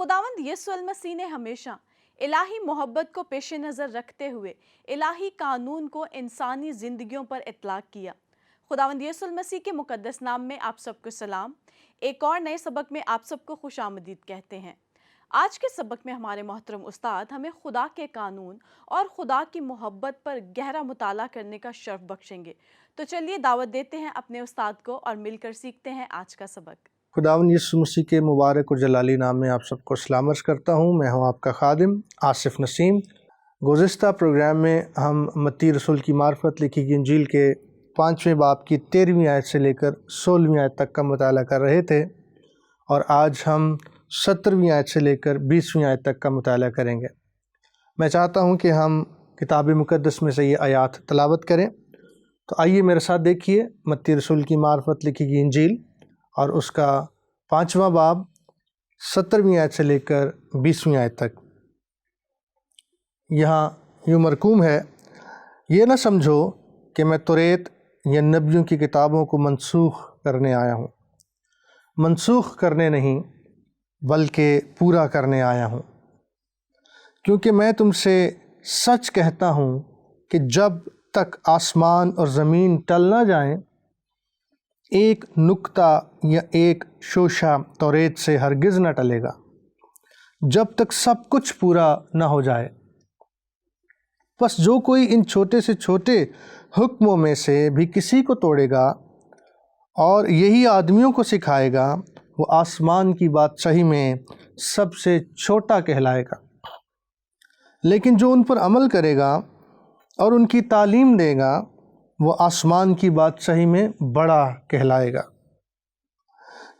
خداوند یسوع المسیح نے ہمیشہ الہی محبت کو پیش نظر رکھتے ہوئے الہی قانون کو انسانی زندگیوں پر اطلاق کیا۔ خداوند یسوع المسیح کے مقدس نام میں آپ سب کو سلام۔ ایک اور نئے سبق میں آپ سب کو خوش آمدید کہتے ہیں۔ آج کے سبق میں ہمارے محترم استاد ہمیں خدا کے قانون اور خدا کی محبت پر گہرا مطالعہ کرنے کا شرف بخشیں گے۔ تو چلیے دعوت دیتے ہیں اپنے استاد کو اور مل کر سیکھتے ہیں آج کا سبق۔ خداوند یسوع مسیح کے مبارک اور جلالی نام میں آپ سب کو سلام عرض کرتا ہوں۔ میں ہوں آپ کا خادم آصف نسیم۔ گزشتہ پروگرام میں ہم متی رسول کی معرفت لکھی گئی انجیل کے 5ویں باب کی 13ویں آیت سے لے کر 16ویں آیت تک کا مطالعہ کر رہے تھے، اور آج ہم 17ویں آیت سے لے کر 20ویں آیت تک کا مطالعہ کریں گے۔ میں چاہتا ہوں کہ ہم کتاب مقدس میں سے یہ آیات تلاوت کریں، تو آئیے میرے ساتھ دیکھیے متی رسول کی معرفت لکھی گئی انجیل اور اس کا 5واں باب 17ویں آیت سے لے کر 20ویں آیت تک۔ یہاں یوں مرقوم ہے، یہ نہ سمجھو کہ میں توریت یا نبیوں کی کتابوں کو منسوخ کرنے آیا ہوں۔ منسوخ کرنے نہیں بلکہ پورا کرنے آیا ہوں، کیونکہ میں تم سے سچ کہتا ہوں کہ جب تک آسمان اور زمین ٹل نہ جائیں، ایک نقطہ یا ایک شوشہ توریت سے ہرگز نہ ٹلے گا، جب تک سب کچھ پورا نہ ہو جائے۔ بس جو کوئی ان چھوٹے سے چھوٹے حکموں میں سے بھی کسی کو توڑے گا اور یہی آدمیوں کو سکھائے گا، وہ آسمان کی بادشاہی میں سب سے چھوٹا کہلائے گا، لیکن جو ان پر عمل کرے گا اور ان کی تعلیم دے گا، وہ آسمان کی بادشاہی میں بڑا کہلائے گا۔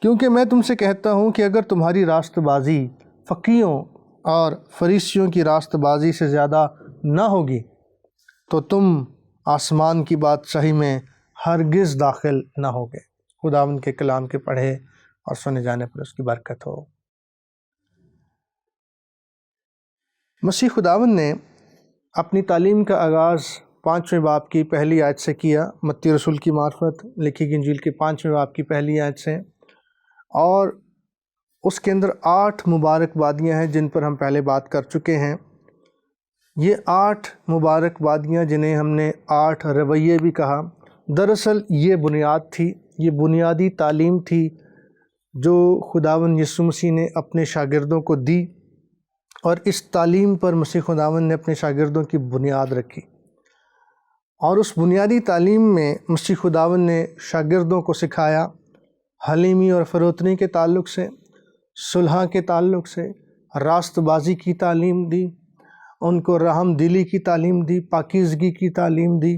کیونکہ میں تم سے کہتا ہوں کہ اگر تمہاری راست بازی فقیہوں اور فریسیوں کی راست بازی سے زیادہ نہ ہوگی تو تم آسمان کی بادشاہی میں ہرگز داخل نہ ہوگے۔ خداوند کے کلام کے پڑھے اور سنے جانے پر اس کی برکت ہو۔ مسیح خداوند نے اپنی تعلیم کا آغاز 5ویں باب کی پہلی آیت سے کیا، متی رسول کی معرفت لکھی گئی انجیل کے 5ویں باب کی پہلی آیت سے، اور اس کے اندر 8 مبارک بادیاں ہیں جن پر ہم پہلے بات کر چکے ہیں۔ یہ 8 مبارک بادیاں جنہیں ہم نے 8 رویے بھی کہا، دراصل یہ بنیاد تھی، یہ بنیادی تعلیم تھی جو خداوند یسوع مسیح نے اپنے شاگردوں کو دی، اور اس تعلیم پر مسیح خداوند نے اپنے شاگردوں کی بنیاد رکھی۔ اور اس بنیادی تعلیم میں مسیح خداوند نے شاگردوں کو سکھایا حلیمی اور فروتنی کے تعلق سے، صلح کے تعلق سے، راست بازی کی تعلیم دی، ان کو رحم دلی کی تعلیم دی، پاکیزگی کی تعلیم دی،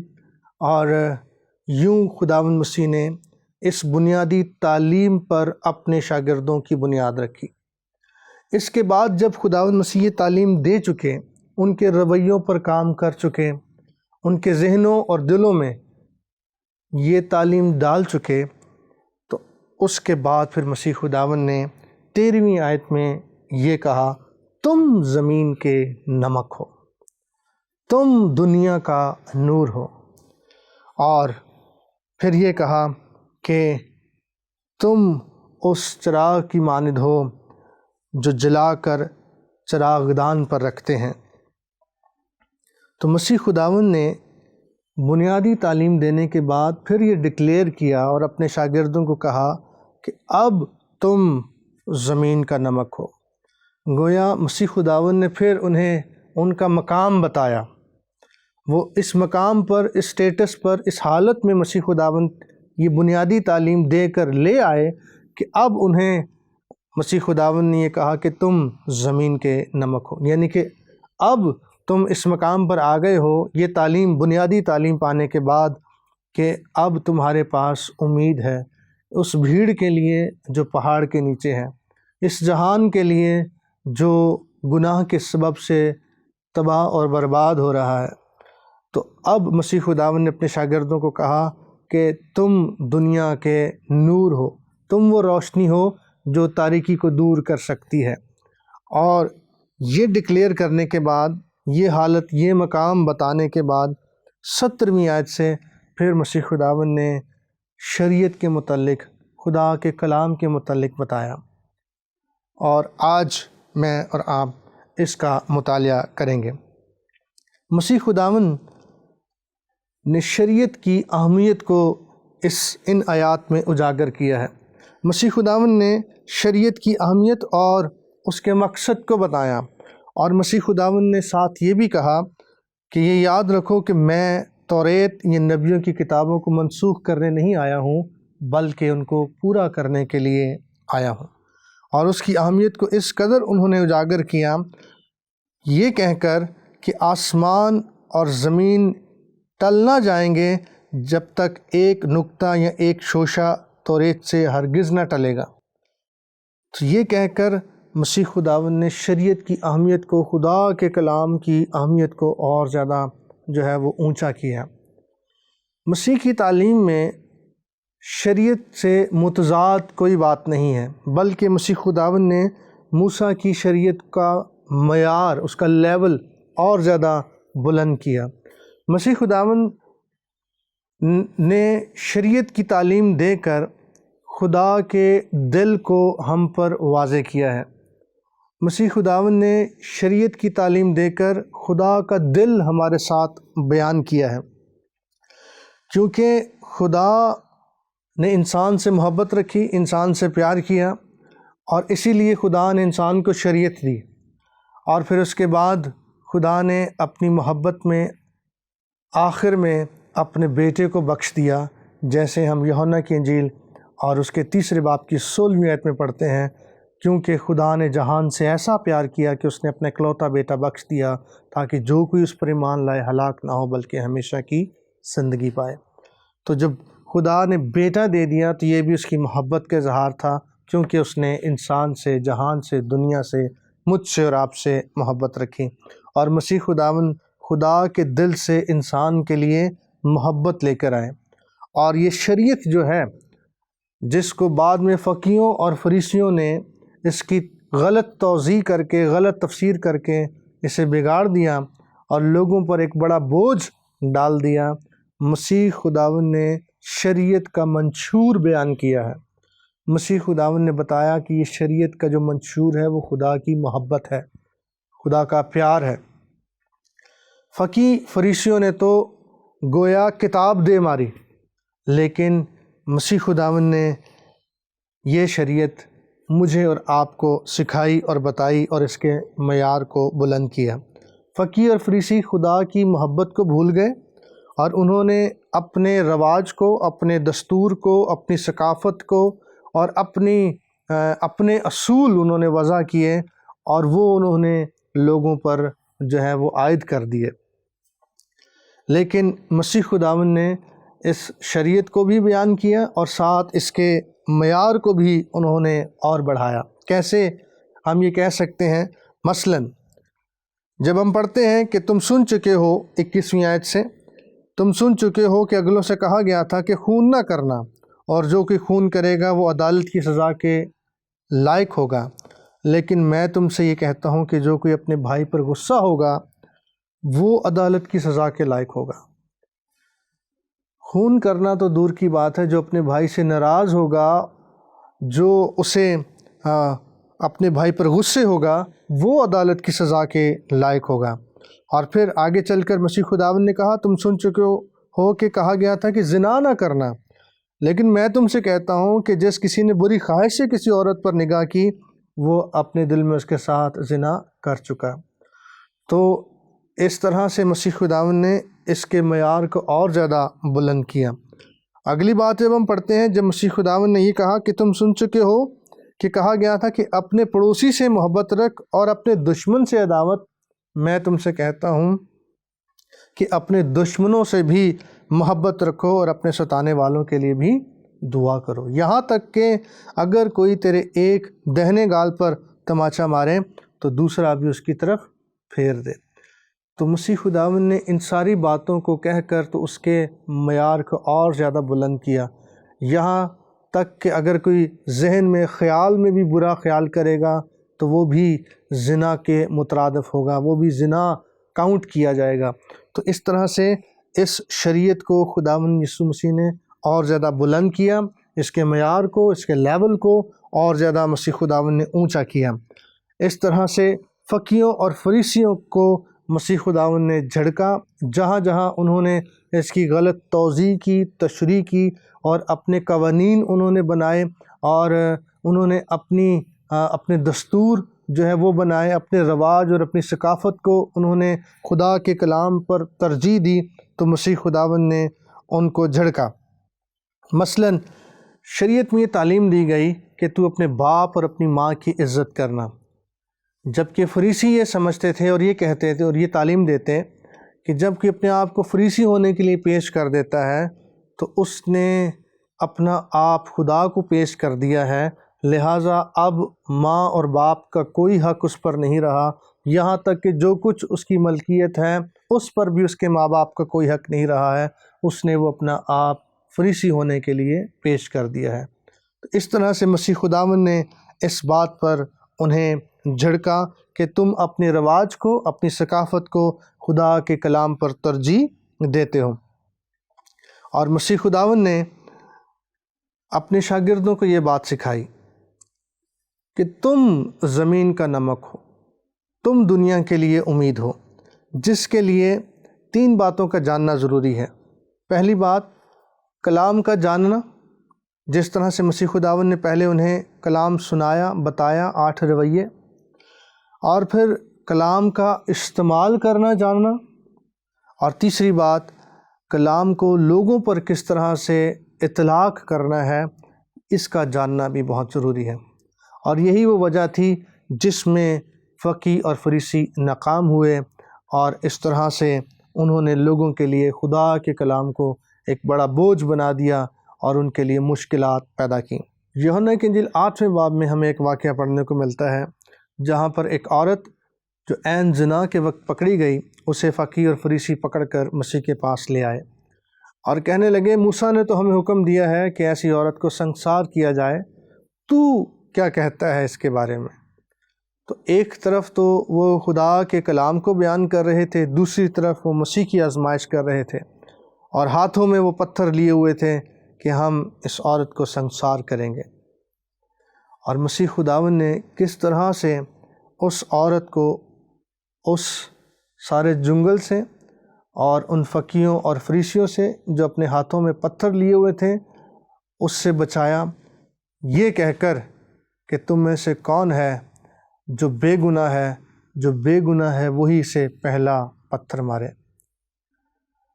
اور یوں خداوند مسیح نے اس بنیادی تعلیم پر اپنے شاگردوں کی بنیاد رکھی۔ اس کے بعد جب خداوند مسیح یہ تعلیم دے چکے، ان کے رویوں پر کام کر چکے، ان کے ذہنوں اور دلوں میں یہ تعلیم ڈال چکے، تو اس کے بعد پھر مسیح خداوند نے 13ویں آیت میں یہ کہا، تم زمین کے نمک ہو، تم دنیا کا نور ہو، اور پھر یہ کہا کہ تم اس چراغ کی مانند ہو جو جلا کر چراغدان پر رکھتے ہیں۔ تو مسیح خداوند نے بنیادی تعلیم دینے کے بعد پھر یہ ڈکلیئر کیا اور اپنے شاگردوں کو کہا کہ اب تم زمین کا نمک ہو۔ گویا مسیح خداوند نے پھر انہیں ان کا مقام بتایا، وہ اس مقام پر، اس سٹیٹس پر، اس حالت میں مسیح خداوند یہ بنیادی تعلیم دے کر لے آئے کہ اب انہیں مسیح خداوند نے یہ کہا کہ تم زمین کے نمک ہو، یعنی کہ اب تم اس مقام پر آ گئے ہو، یہ تعلیم، بنیادی تعلیم پانے کے بعد، کہ اب تمہارے پاس امید ہے اس بھیڑ کے لیے جو پہاڑ کے نیچے ہے، اس جہان کے لیے جو گناہ کے سبب سے تباہ اور برباد ہو رہا ہے۔ تو اب مسیح خداوند نے اپنے شاگردوں کو کہا کہ تم دنیا کے نور ہو، تم وہ روشنی ہو جو تاریکی کو دور کر سکتی ہے۔ اور یہ ڈکلیئر کرنے کے بعد، یہ حالت، یہ مقام بتانے کے بعد 17ویں آیت سے پھر مسیح خداوند نے شریعت کے متعلق، خدا کے کلام کے متعلق بتایا۔ اور آج میں اور آپ اس کا مطالعہ کریں گے۔ مسیح خداوند نے شریعت کی اہمیت کو ان آیات میں اجاگر کیا ہے۔ مسیح خداوند نے شریعت کی اہمیت اور اس کے مقصد کو بتایا، اور مسیح خداوند نے ساتھ یہ بھی کہا کہ یہ یاد رکھو کہ میں توریت یہ نبیوں کی کتابوں کو منسوخ کرنے نہیں آیا ہوں، بلکہ ان کو پورا کرنے کے لیے آیا ہوں۔ اور اس کی اہمیت کو اس قدر انہوں نے اجاگر کیا یہ کہہ کر کہ آسمان اور زمین ٹل نہ جائیں گے جب تک ایک نقطہ یا ایک شوشہ توریت سے ہرگز نہ ٹلے گا۔ تو یہ کہہ کر مسیح خداوند نے شریعت کی اہمیت کو، خدا کے کلام کی اہمیت کو اور زیادہ جو ہے وہ اونچا کیا۔ مسیح کی تعلیم میں شریعت سے متضاد کوئی بات نہیں ہے، بلکہ مسیح خداوند نے موسیٰ کی شریعت کا معیار، اس کا لیول اور زیادہ بلند کیا۔ مسیح خداوند نے شریعت کی تعلیم دے کر خدا کے دل کو ہم پر واضح کیا ہے۔ مسیح خداوند نے شریعت کی تعلیم دے کر خدا کا دل ہمارے ساتھ بیان کیا ہے، کیونکہ خدا نے انسان سے محبت رکھی، انسان سے پیار کیا، اور اسی لیے خدا نے انسان کو شریعت دی، اور پھر اس کے بعد خدا نے اپنی محبت میں آخر میں اپنے بیٹے کو بخش دیا، جیسے ہم یوحنا کی انجیل اور اس کے 3 باب کی 16ویں آیت میں پڑھتے ہیں، کیونکہ خدا نے جہان سے ایسا پیار کیا کہ اس نے اپنا اکلوتا بیٹا بخش دیا تاکہ جو کوئی اس پر ایمان لائے ہلاک نہ ہو بلکہ ہمیشہ کی زندگی پائے۔ تو جب خدا نے بیٹا دے دیا تو یہ بھی اس کی محبت کا اظہار تھا، کیونکہ اس نے انسان سے، جہان سے، دنیا سے، مجھ سے اور آپ سے محبت رکھی۔ اور مسیح خداوند خدا کے دل سے انسان کے لیے محبت لے کر آئے، اور یہ شریعت جو ہے جس کو بعد میں فقیہوں اور فریسیوں نے اس کی غلط توضیح کر کے، غلط تفسیر کر کے اسے بگاڑ دیا اور لوگوں پر ایک بڑا بوجھ ڈال دیا، مسیح خداوند نے شریعت کا منشور بیان کیا ہے۔ مسیح خداوند نے بتایا کہ یہ شریعت کا جو منشور ہے وہ خدا کی محبت ہے، خدا کا پیار ہے۔ فقی فریسیوں نے تو گویا کتاب دے ماری، لیکن مسیح خداوند نے یہ شریعت مجھے اور آپ کو سکھائی اور بتائی اور اس کے معیار کو بلند کیا۔ فقی اور فریسی خدا کی محبت کو بھول گئے اور انہوں نے اپنے رواج کو، اپنے دستور کو، اپنی ثقافت کو اور اپنے اصول انہوں نے وضع کیے، اور وہ انہوں نے لوگوں پر جو ہے وہ عائد کر دیے۔ لیکن مسیح خداوند نے اس شریعت کو بھی بیان کیا اور ساتھ اس کے معیار کو بھی انہوں نے اور بڑھایا۔ کیسے ہم یہ کہہ سکتے ہیں؟ مثلاً جب ہم پڑھتے ہیں کہ تم سن چکے ہو، 21ویں آیت سے، تم سن چکے ہو کہ اگلوں سے کہا گیا تھا کہ خون نہ کرنا، اور جو کوئی خون کرے گا وہ عدالت کی سزا کے لائق ہوگا، لیکن میں تم سے یہ کہتا ہوں کہ جو کوئی اپنے بھائی پر غصہ ہوگا وہ عدالت کی سزا کے لائق ہوگا۔ خون کرنا تو دور کی بات ہے، جو اپنے بھائی سے ناراض ہوگا، جو اسے اپنے بھائی پر غصے ہوگا، وہ عدالت کی سزا کے لائق ہوگا۔ اور پھر آگے چل کر مسیح خداوند نے کہا تم سن چکے ہو کہ کہا گیا تھا کہ زنا نہ کرنا، لیکن میں تم سے کہتا ہوں کہ جس کسی نے بری خواہش سے کسی عورت پر نگاہ کی وہ اپنے دل میں اس کے ساتھ زنا کر چکا۔ تو اس طرح سے مسیح خداوند نے اس کے معیار کو اور زیادہ بلند کیا۔ اگلی بات جب ہم پڑھتے ہیں، جب مسیح خداوند نے یہ کہا کہ تم سن چکے ہو کہ کہا گیا تھا کہ اپنے پڑوسی سے محبت رکھ اور اپنے دشمن سے عداوت، میں تم سے کہتا ہوں کہ اپنے دشمنوں سے بھی محبت رکھو اور اپنے ستانے والوں کے لیے بھی دعا کرو، یہاں تک کہ اگر کوئی تیرے ایک دہنے گال پر تماچا مارے تو دوسرا بھی اس کی طرف پھیر دے۔ تو مسیح خداوند نے ان ساری باتوں کو کہہ کر تو اس کے معیار کو اور زیادہ بلند کیا، یہاں تک کہ اگر کوئی ذہن میں خیال میں بھی برا خیال کرے گا تو وہ بھی زنا کے مترادف ہوگا، وہ بھی زنا کاؤنٹ کیا جائے گا۔ تو اس طرح سے اس شریعت کو خداوند یسوع مسیح نے اور زیادہ بلند کیا، اس کے معیار کو، اس کے لیول کو اور زیادہ مسیح خداوند نے اونچا کیا۔ اس طرح سے فقیوں اور فریسیوں کو مسیح خداوند نے جھڑکا، جہاں جہاں انہوں نے اس کی غلط توضیح کی، تشریح کی اور اپنے قوانین انہوں نے بنائے، اور انہوں نے اپنے دستور جو ہے وہ بنائے، اپنے رواج اور اپنی ثقافت کو انہوں نے خدا کے کلام پر ترجیح دی، تو مسیح خداوند نے ان کو جھڑکا۔ مثلاً شریعت میں یہ تعلیم دی گئی کہ تو اپنے باپ اور اپنی ماں کی عزت کرنا، جبکہ فریسی یہ سمجھتے تھے اور یہ کہتے تھے اور یہ تعلیم دیتے کہ جب کہ اپنے آپ کو فریسی ہونے کے لیے پیش کر دیتا ہے تو اس نے اپنا آپ خدا کو پیش کر دیا ہے، لہٰذا اب ماں اور باپ کا کوئی حق اس پر نہیں رہا، یہاں تک کہ جو کچھ اس کی ملکیت ہے اس پر بھی اس کے ماں باپ کا کوئی حق نہیں رہا ہے، اس نے وہ اپنا آپ فریسی ہونے کے لیے پیش کر دیا ہے۔ تو اس طرح سے مسیح خداوند نے اس بات پر انہیں جھڑکا کہ تم اپنے رواج کو، اپنی ثقافت کو خدا کے کلام پر ترجیح دیتے ہو۔ اور مسیح خداوند نے اپنے شاگردوں کو یہ بات سکھائی کہ تم زمین کا نمک ہو، تم دنیا کے لیے امید ہو، جس کے لیے 3 باتوں کا جاننا ضروری ہے۔ پہلی بات کلام کا جاننا، جس طرح سے مسیح خداوند نے پہلے انہیں کلام سنایا، بتایا 8 رویے، اور پھر کلام کا استعمال کرنا جاننا، اور تیسری بات کلام کو لوگوں پر کس طرح سے اطلاق کرنا ہے، اس کا جاننا بھی بہت ضروری ہے۔ اور یہی وہ وجہ تھی جس میں فقی اور فریسی ناکام ہوئے، اور اس طرح سے انہوں نے لوگوں کے لیے خدا کے کلام کو ایک بڑا بوجھ بنا دیا اور ان کے لیے مشکلات پیدا کی۔ یوحنا کی انجیل 8ویں باب میں ہمیں ایک واقعہ پڑھنے کو ملتا ہے، جہاں پر ایک عورت جو عین زنا کے وقت پکڑی گئی، اسے فقی اور فریسی پکڑ کر مسیح کے پاس لے آئے اور کہنے لگے موسیٰ نے تو ہمیں حکم دیا ہے کہ ایسی عورت کو سنسار کیا جائے، تو کیا کہتا ہے اس کے بارے میں؟ تو ایک طرف تو وہ خدا کے کلام کو بیان کر رہے تھے، دوسری طرف وہ مسیح کی آزمائش کر رہے تھے، اور ہاتھوں میں وہ پتھر لیے ہوئے تھے کہ ہم اس عورت کو سنسار کریں گے۔ اور مسیح خداوند نے کس طرح سے اس عورت کو اس سارے جنگل سے اور ان فقیوں اور فریسیوں سے جو اپنے ہاتھوں میں پتھر لیے ہوئے تھے اس سے بچایا، یہ کہہ کر کہ تم میں سے کون ہے جو بے گناہ ہے وہی سے پہلا پتھر مارے۔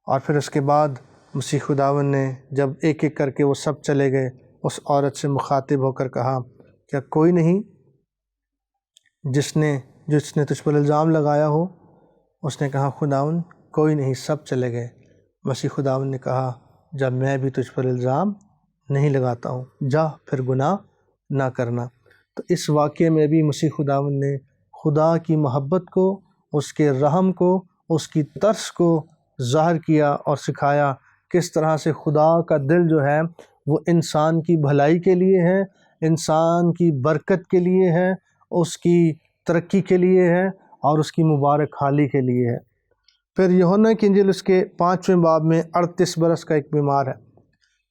اور پھر اس کے بعد مسیح خداوند نے جب ایک ایک کر کے وہ سب چلے گئے، اس عورت سے مخاطب ہو کر کہا کیا کوئی نہیں جس نے تجھ پر الزام لگایا ہو؟ اس نے کہا خداوند کوئی نہیں، سب چلے گئے۔ مسیح خداوند نے کہا جب میں بھی تجھ پر الزام نہیں لگاتا ہوں، جا پھر گناہ نہ کرنا۔ تو اس واقعے میں بھی مسیح خداوند نے خدا کی محبت کو، اس کے رحم کو، اس کی ترس کو ظاہر کیا اور سکھایا کس طرح سے خدا کا دل جو ہے وہ انسان کی بھلائی کے لیے ہے، انسان کی برکت کے لیے ہے، اس کی ترقی کے لیے ہے اور اس کی مبارک حالی کے لیے ہے۔ پھر یوحنا کی انجیل اس کے 5ویں باب میں 38 برس کا ایک بیمار ہے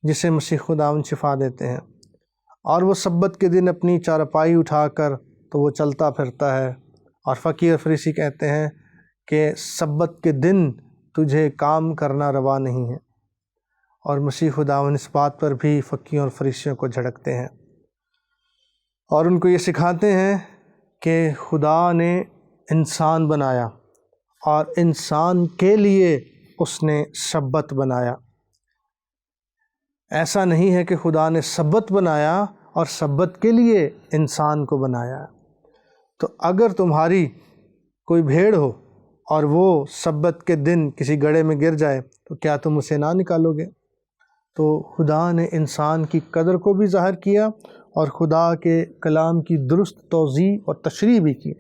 جسے مسیح خداوند شفا دیتے ہیں، اور وہ سبت کے دن اپنی چارپائی اٹھا کر تو وہ چلتا پھرتا ہے، اور فقیر اور فریسی کہتے ہیں کہ سبت کے دن تجھے کام کرنا روا نہیں ہے، اور مسیح خداوند اس بات پر بھی فقیوں اور فریسیوں کو جھڑکتے ہیں اور ان کو یہ سکھاتے ہیں کہ خدا نے انسان بنایا اور انسان کے لیے اس نے سبت بنایا۔ ایسا نہیں ہے کہ خدا نے سبت بنایا اور سبت کے لیے انسان کو بنایا۔ تو اگر تمہاری کوئی بھیڑ ہو اور وہ سبت کے دن کسی گڑھے میں گر جائے تو کیا تم اسے نہ نکالو گے؟ تو خدا نے انسان کی قدر کو بھی ظاہر کیا اور خدا کے کلام کی درست توضیح اور تشریح بھی کی۔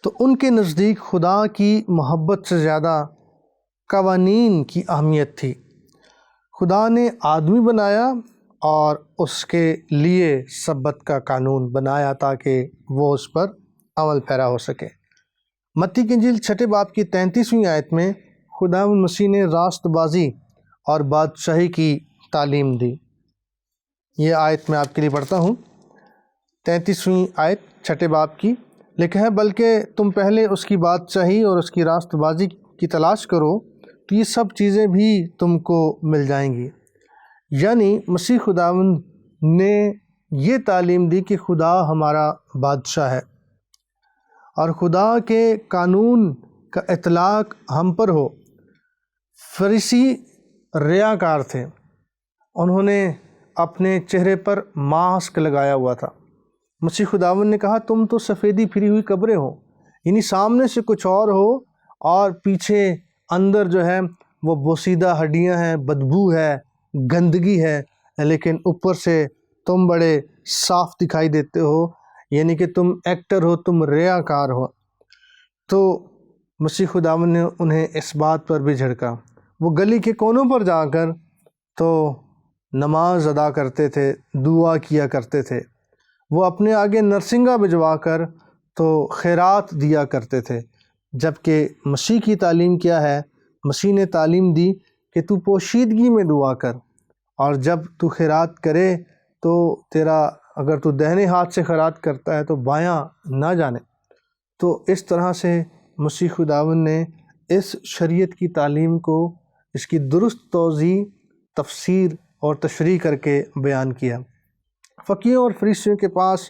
تو ان کے نزدیک خدا کی محبت سے زیادہ قوانین کی اہمیت تھی۔ خدا نے آدمی بنایا اور اس کے لیے سبت کا قانون بنایا تاکہ وہ اس پر عمل پیرا ہو سکے۔ متی کی انجیل 6 باب کی 33ویں آیت میں خداوند مسیح نے راست بازی اور بادشاہی کی تعلیم دی۔ یہ آیت میں آپ کے لیے پڑھتا ہوں 33ویں آیت چھٹے باب کی لکھا ہے بلکہ تم پہلے اس کی بادشاہی اور اس کی راست بازی کی تلاش کرو تو یہ سب چیزیں بھی تم کو مل جائیں گی۔ یعنی مسیح خداوند نے یہ تعلیم دی کہ خدا ہمارا بادشاہ ہے اور خدا کے قانون کا اطلاق ہم پر ہو۔ فریسی ریاکار تھے، انہوں نے اپنے چہرے پر ماسک لگایا ہوا تھا۔ مسیح خداوند نے کہا تم تو سفیدی پھری ہوئی قبریں ہو، یعنی سامنے سے کچھ اور ہو اور پیچھے اندر جو ہے وہ بوسیدہ ہڈیاں ہیں، بدبو ہے، گندگی ہے، لیکن اوپر سے تم بڑے صاف دکھائی دیتے ہو، یعنی کہ تم ایکٹر ہو، تم ریاکار ہو۔ تو مسیح خداوند نے انہیں اس بات پر بھی جھڑکا۔ وہ گلی کے کونوں پر جا کر تو نماز ادا کرتے تھے، دعا کیا کرتے تھے، وہ اپنے آگے نرسنگا بھجوا کر تو خیرات دیا کرتے تھے۔ جبکہ مسیح کی تعلیم کیا ہے؟ مسیح نے تعلیم دی کہ تو پوشیدگی میں دعا کر، اور جب تو خیرات کرے تو تیرا اگر تو دہنے ہاتھ سے خیرات کرتا ہے تو بایاں نہ جانے۔ تو اس طرح سے مسیح خداوند نے اس شریعت کی تعلیم کو اس کی درست توضیح، تفسیر اور تشریح کر کے بیان کیا۔ فقیہوں اور فریسیوں کے پاس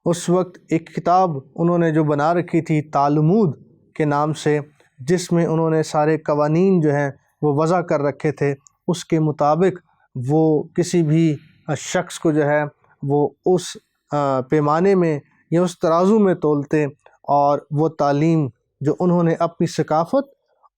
اس وقت ایک کتاب انہوں نے جو بنا رکھی تھی تالمود کے نام سے، جس میں انہوں نے سارے قوانین جو ہیں وہ وضع کر رکھے تھے، اس کے مطابق وہ کسی بھی شخص کو جو ہے وہ اس پیمانے میں یا اس ترازو میں تولتے، اور وہ تعلیم جو انہوں نے اپنی ثقافت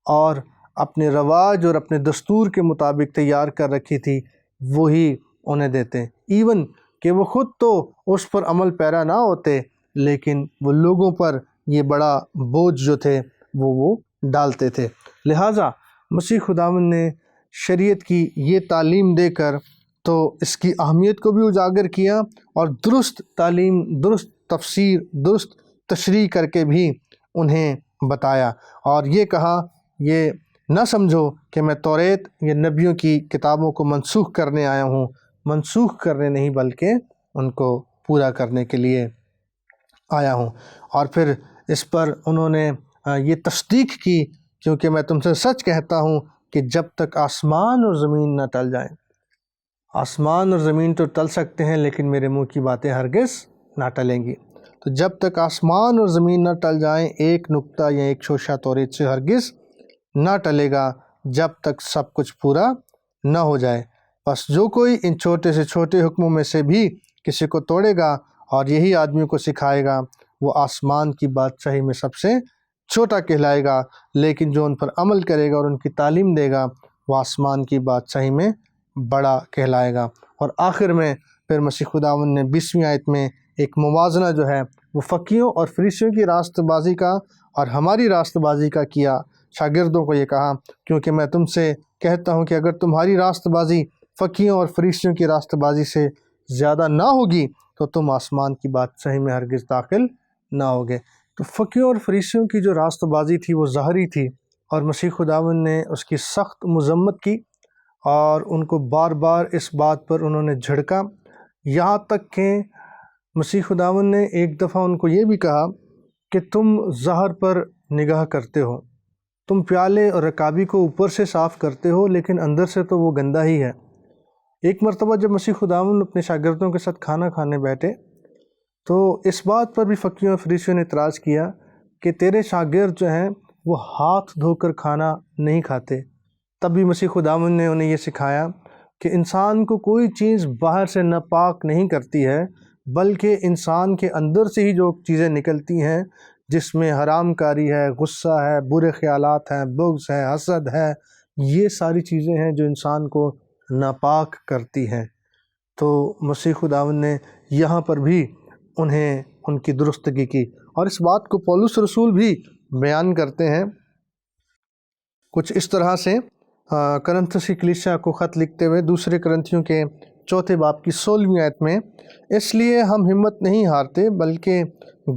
اور اپنے رواج اور اپنے دستور کے مطابق تیار کر رکھی تھی وہی انہیں دیتے، ایون کہ وہ خود تو اس پر عمل پیرا نہ ہوتے، لیکن وہ لوگوں پر یہ بڑا بوجھ جو تھے وہ ڈالتے تھے۔ لہٰذا مسیح خداوند نے شریعت کی یہ تعلیم دے کر تو اس کی اہمیت کو بھی اجاگر کیا، اور درست تعلیم، درست تفسیر، درست تشریح کر کے بھی انہیں بتایا، اور یہ کہا یہ نہ سمجھو کہ میں توریت یا نبیوں کی کتابوں کو منسوخ کرنے آیا ہوں، منسوخ کرنے نہیں بلکہ ان کو پورا کرنے کے لیے آیا ہوں۔ اور پھر اس پر انہوں نے یہ تصدیق کی، کیونکہ میں تم سے سچ کہتا ہوں کہ جب تک آسمان اور زمین نہ ٹل جائیں، آسمان اور زمین تو ٹل سکتے ہیں لیکن میرے منہ کی باتیں ہرگز نہ ٹلیں گی۔ تو جب تک آسمان اور زمین نہ ٹل جائیں، ایک نقطہ یا ایک شوشہ توریت سے ہرگز نہ ٹلے گا جب تک سب کچھ پورا نہ ہو جائے۔ بس جو کوئی ان چھوٹے سے چھوٹے حکموں میں سے بھی کسی کو توڑے گا اور یہی آدمیوں کو سکھائے گا، وہ آسمان کی بادشاہی میں سب سے چھوٹا کہلائے گا، لیکن جو ان پر عمل کرے گا اور ان کی تعلیم دے گا وہ آسمان کی بادشاہی میں بڑا کہلائے گا۔ اور آخر میں پھر مسیح خداوند نے 20ویں آیت میں ایک موازنہ جو ہے وہ فقیہوں اور فریسیوں کی راست بازی کا اور ہماری راست بازی کا کیا۔ شاگردوں کو یہ کہا کیونکہ میں تم سے کہتا ہوں کہ اگر تمہاری راست بازی فقیہوں اور فریسیوں کی راست بازی سے زیادہ نہ ہوگی تو تم آسمان کی بادشاہی میں ہرگز داخل نہ ہوگے۔ تو فقیہوں اور فریسیوں کی جو راست بازی تھی وہ ظاہری تھی، اور مسیح خداوند نے اس کی سخت مذمت کی اور ان کو بار بار اس بات پر انہوں نے جھڑکا، یہاں تک کہ مسیح خداوند نے ایک دفعہ ان کو یہ بھی کہا کہ تم ظاہر پر نگاہ کرتے ہو، تم پیالے اور رکابی کو اوپر سے صاف کرتے ہو لیکن اندر سے تو وہ گندہ ہی ہے۔ ایک مرتبہ جب مسیح خداوند اپنے شاگردوں کے ساتھ کھانا کھانے بیٹھے تو اس بات پر بھی فقیہوں اور فریسیوں نے اعتراض کیا کہ تیرے شاگرد جو ہیں وہ ہاتھ دھو کر کھانا نہیں کھاتے۔ تب بھی مسیح خداوند نے انہیں یہ سکھایا کہ انسان کو کوئی چیز باہر سے ناپاک نہیں کرتی ہے، بلکہ انسان کے اندر سے ہی جو چیزیں نکلتی ہیں، جس میں حرام کاری ہے، غصہ ہے، برے خیالات ہیں، بغض ہے، حسد ہے، یہ ساری چیزیں ہیں جو انسان کو ناپاک کرتی ہیں۔ تو مسیح خداوند نے یہاں پر بھی انہیں ان کی درستگی کی، اور اس بات کو پولس رسول بھی بیان کرتے ہیں کچھ اس طرح سے کرنتھس کی کلیسیا کو خط لکھتے ہوئے دوسرے کرنتھیوں کے 4 باب کی 16ویں آیت میں، اس لیے ہم ہمت نہیں ہارتے بلکہ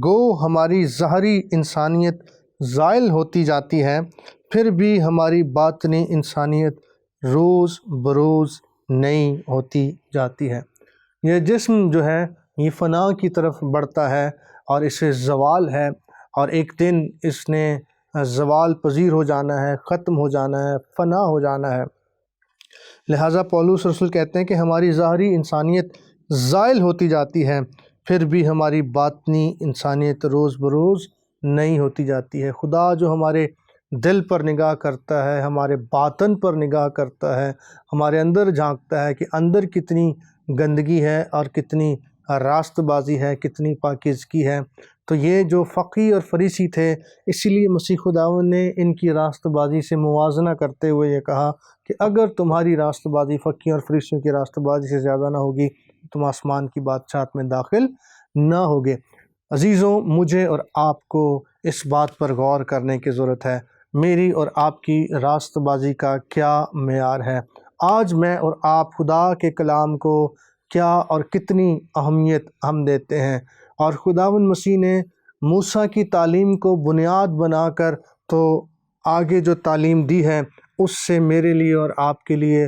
گو ہماری ظاہری انسانیت زائل ہوتی جاتی ہے، پھر بھی ہماری باطنی انسانیت روز بروز نئی ہوتی جاتی ہے۔ یہ جسم جو ہے یہ فنا کی طرف بڑھتا ہے اور اسے زوال ہے، اور ایک دن اس نے زوال پذیر ہو جانا ہے، ختم ہو جانا ہے، فنا ہو جانا ہے۔ لہٰذا پولس رسول کہتے ہیں کہ ہماری ظاہری انسانیت زائل ہوتی جاتی ہے، پھر بھی ہماری باطنی انسانیت روز بروز نئی ہوتی جاتی ہے۔ خدا جو ہمارے دل پر نگاہ کرتا ہے، ہمارے باطن پر نگاہ کرتا ہے، ہمارے اندر جھانکتا ہے کہ اندر کتنی گندگی ہے اور کتنی راست بازی ہے، کتنی پاکیزگی ہے۔ تو یہ جو فقی اور فریسی تھے، اسی لیے مسیح خداوند نے ان کی راست بازی سے موازنہ کرتے ہوئے یہ کہا کہ اگر تمہاری راست بازی فقیوں اور فریسیوں کی راست بازی سے زیادہ نہ ہوگی، تم آسمان کی بادشاہت میں داخل نہ ہوگے۔ عزیزوں، مجھے اور آپ کو اس بات پر غور کرنے کی ضرورت ہے، میری اور آپ کی راست بازی کا کیا معیار ہے؟ آج میں اور آپ خدا کے کلام کو کیا اور کتنی اہمیت ہم دیتے ہیں؟ اور خداوند مسیح نے موسیٰ کی تعلیم کو بنیاد بنا کر تو آگے جو تعلیم دی ہے، اس سے میرے لیے اور آپ کے لیے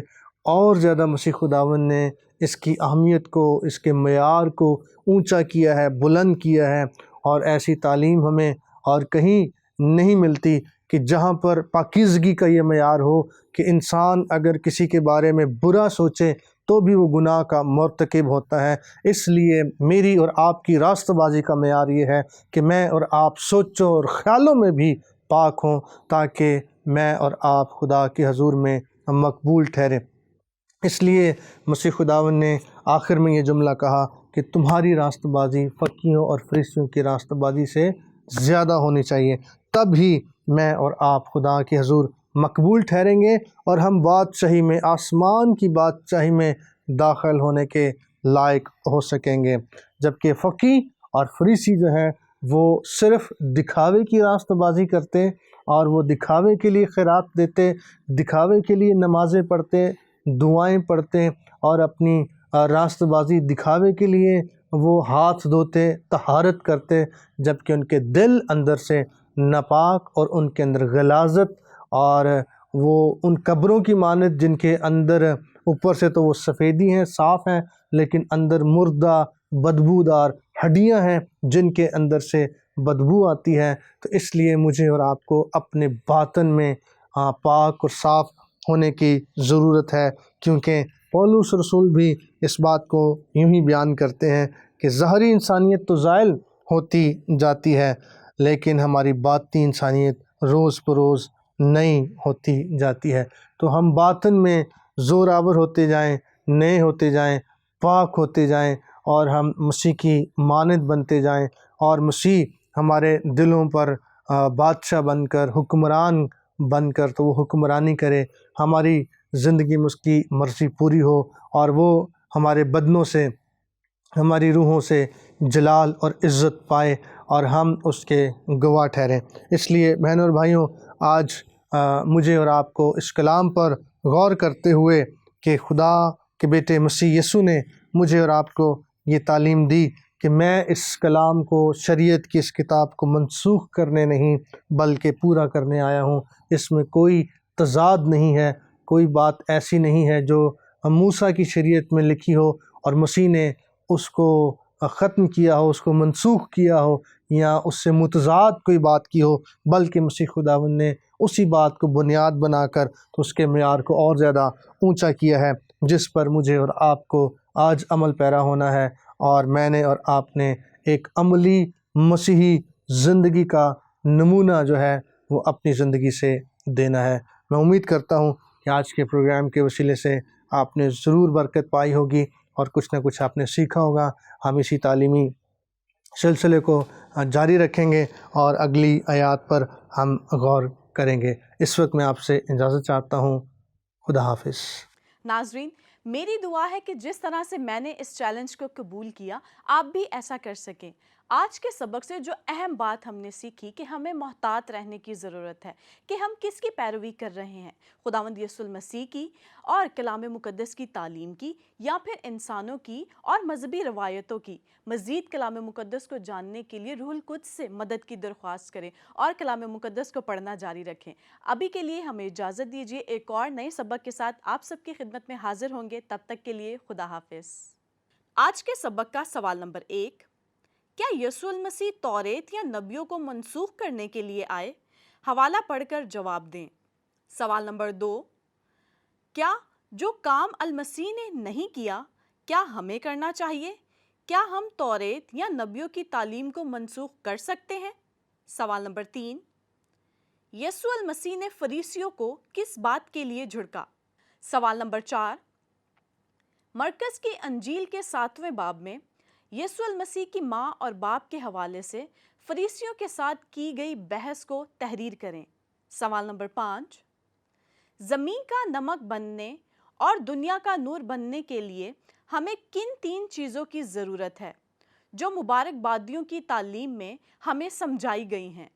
اور زیادہ مسیح خداوند نے اس کی اہمیت کو، اس کے معیار کو اونچا کیا ہے، بلند کیا ہے۔ اور ایسی تعلیم ہمیں اور کہیں نہیں ملتی کہ جہاں پر پاکیزگی کا یہ معیار ہو کہ انسان اگر کسی کے بارے میں برا سوچے تو بھی وہ گناہ کا مرتکب ہوتا ہے۔ اس لیے میری اور آپ کی راست بازی کا معیار یہ ہے کہ میں اور آپ سوچوں اور خیالوں میں بھی پاک ہوں، تاکہ میں اور آپ خدا کے حضور میں مقبول ٹھہریں۔ اس لیے مسیح خداوند نے آخر میں یہ جملہ کہا کہ تمہاری راست بازی فقیوں اور فریسیوں کی راست بازی سے زیادہ ہونی چاہیے، تب ہی میں اور آپ خدا کے حضور مقبول ٹھہریں گے اور ہم بادشاہی میں، آسمان کی بادشاہی میں داخل ہونے کے لائق ہو سکیں گے۔ جبکہ فقی اور فریسی جو ہے وہ صرف دکھاوے کی راست بازی کرتے، اور وہ دکھاوے کے لیے خیرات دیتے، دکھاوے کے لیے نمازیں پڑھتے، دعائیں پڑھتے، اور اپنی راست بازی دکھاوے کے لیے وہ ہاتھ دھوتے، طہارت کرتے، جبکہ ان کے دل اندر سے ناپاک اور ان کے اندر غلاظت، اور وہ ان قبروں کی مانند جن کے اندر اوپر سے تو وہ سفیدی ہیں، صاف ہیں، لیکن اندر مردہ بدبودار ہڈیاں ہیں جن کے اندر سے بدبو آتی ہے۔ تو اس لیے مجھے اور آپ کو اپنے باطن میں پاک اور صاف ہونے کی ضرورت ہے، کیونکہ پولس رسول بھی اس بات کو یوں ہی بیان کرتے ہیں کہ ظاہری انسانیت تو زائل ہوتی جاتی ہے، لیکن ہماری باطنی انسانیت روز بروز نئی ہوتی جاتی ہے۔ تو ہم باطن میں زوراور ہوتے جائیں، نئے ہوتے جائیں، پاک ہوتے جائیں، اور ہم مسیح کی مانند بنتے جائیں، اور مسیح ہمارے دلوں پر بادشاہ بن کر، حکمران بن کر تو وہ حکمرانی کرے، ہماری زندگی میں اس کی مرضی پوری ہو، اور وہ ہمارے بدنوں سے، ہماری روحوں سے جلال اور عزت پائے، اور ہم اس کے گواہ ٹھہریں۔ اس لیے بہنوں اور بھائیوں، آج مجھے اور آپ کو اس کلام پر غور کرتے ہوئے کہ خدا کے بیٹے مسیح یسوع نے مجھے اور آپ کو یہ تعلیم دی کہ میں اس کلام کو، شریعت کی اس کتاب کو منسوخ کرنے نہیں بلکہ پورا کرنے آیا ہوں۔ اس میں کوئی تضاد نہیں ہے، کوئی بات ایسی نہیں ہے جو موسیٰ کی شریعت میں لکھی ہو اور مسیح نے اس کو ختم کیا ہو، اس کو منسوخ کیا ہو، یا اس سے متضاد کوئی بات کی ہو، بلکہ مسیح خداوند نے اسی بات کو بنیاد بنا کر تو اس کے معیار کو اور زیادہ اونچا کیا ہے، جس پر مجھے اور آپ کو آج عمل پیرا ہونا ہے، اور میں نے اور آپ نے ایک عملی مسیحی زندگی کا نمونہ جو ہے وہ اپنی زندگی سے دینا ہے۔ میں امید کرتا ہوں کہ آج کے پروگرام کے وسیلے سے آپ نے ضرور برکت پائی ہوگی اور کچھ نہ کچھ آپ نے سیکھا ہوگا۔ ہم اسی تعلیمی سلسلے کو جاری رکھیں گے اور اگلی آیات پر ہم غور کریں گے۔ اس وقت میں آپ سے اجازت چاہتا ہوں۔ خدا حافظ۔ ناظرین، میری دعا ہے کہ جس طرح سے میں نے اس چیلنج کو قبول کیا، آپ بھی ایسا کر سکیں۔ آج کے سبق سے جو اہم بات ہم نے سیکھی کہ ہمیں محتاط رہنے کی ضرورت ہے کہ ہم کس کی پیروی کر رہے ہیں، خداوند یسوع المسیح کی اور کلام مقدس کی تعلیم کی، یا پھر انسانوں کی اور مذہبی روایتوں کی۔ مزید کلام مقدس کو جاننے کے لیے روح القدس سے مدد کی درخواست کریں اور کلام مقدس کو پڑھنا جاری رکھیں۔ ابھی کے لیے ہمیں اجازت دیجیے، ایک اور نئے سبق کے ساتھ آپ سب کی خدمت میں حاضر ہوں گے۔ تب تک کے لیے خدا حافظ۔ آج کے سبق کا سوال نمبر 1، کیا یسوع المسیح توریت یا نبیوں کو منسوخ کرنے کے لیے آئے؟ حوالہ پڑھ کر جواب دیں۔ سوال نمبر 2، کیا جو کام المسیح نے نہیں کیا کیا ہمیں کرنا چاہیے؟ کیا ہم توریت یا نبیوں کی تعلیم کو منسوخ کر سکتے ہیں؟ سوال نمبر 3، یسوع المسیح نے فریسیوں کو کس بات کے لیے جھڑکا؟ سوال نمبر 4، مرکز کی انجیل کے 7ویں باب میں یسوع المسیح کی ماں اور باپ کے حوالے سے فریسیوں کے ساتھ کی گئی بحث کو تحریر کریں۔ سوال نمبر 5، زمین کا نمک بننے اور دنیا کا نور بننے کے لیے ہمیں کن 3 چیزوں کی ضرورت ہے جو مبارک بادیوں کی تعلیم میں ہمیں سمجھائی گئی ہیں؟